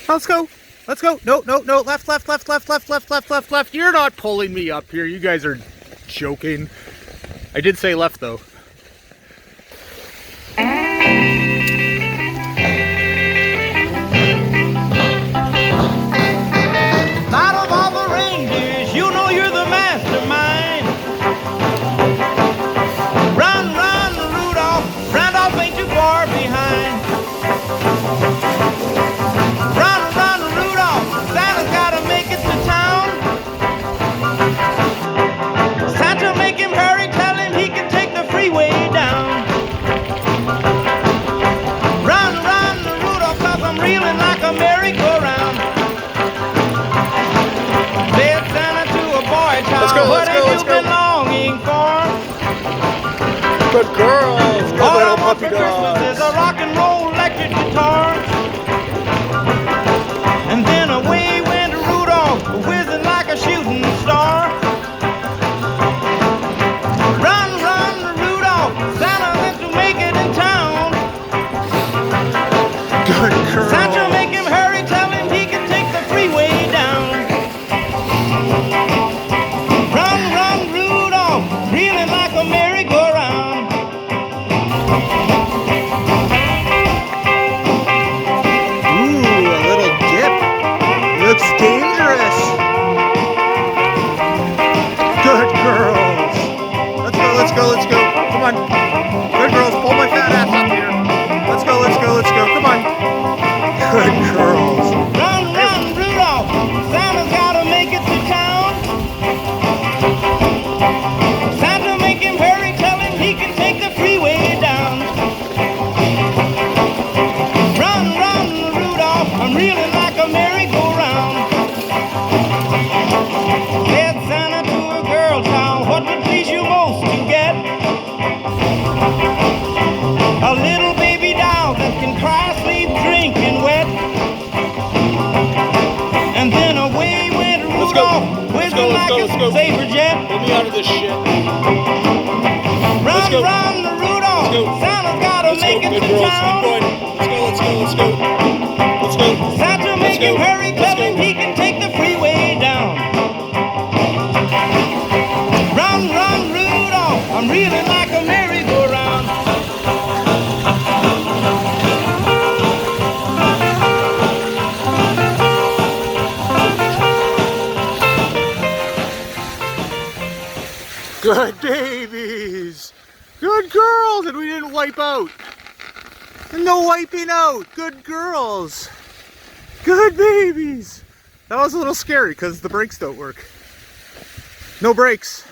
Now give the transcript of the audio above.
Let's go. Let's go. No, no, no. Left, left, left, left, left, left, left, left, left. You're not pulling me up here. You guys are joking. I did say left, though. Out of all the reindeers, you know you're the mastermind. Run, run, Rudolph. Randolph ain't too far behind. Run, run, Rudolph. Santa's gotta make it to town. Santa, make him hurry. Tell him he can take the freeway down. Run, run, Rudolph, 'cause I'm reeling like a merry-go-round. Said Santa to a boy child, what have you been longing for? Good girls. Good All I little want puppy for Christmas is dogs. a rock and roll electric guitar. And then away went Rudolph, whizzing like a shooting star. Run, run, Rudolph, Santa meant to make it in town. Good girl. Santa, make him hurry, tell him he can take the freeway down. Run, run, Rudolph, reeling like a merry-go-round. Ooh, a little dip. Looks dangerous. Good girls. Let's go, let's go, let's go. Come on. Good girls, pull my fat ass up here. Let's go, let's go, let's go. Come on. Good girls. Run, run, Rudolph, Santa's gotta make it to town. Santa, make him hurry, tell him he can take the freeway down. Run, run, Rudolph, I'm reeling like a merry-go-round. Said Santa to a girl child, what would please you most to get? A little baby doll that can cry, sleep, drink, and wet. And then away went Rudolph, whizzing like a saber jet. Get me out of this shit. Run, go. run, Rudolph, Let's go. Santa's gotta make it Good to girls, keep town. going. Let's go, let's go, let's go. Let's go. Santa, make him hurry, tell him he can take the freeway down. Run, run, Rudolph, I'm reeling like a merry-go-round. Good babies. Good girls. And we didn't wipe out. No wiping out. Good girls. Good babies. That was a little scary because the brakes don't work. No brakes.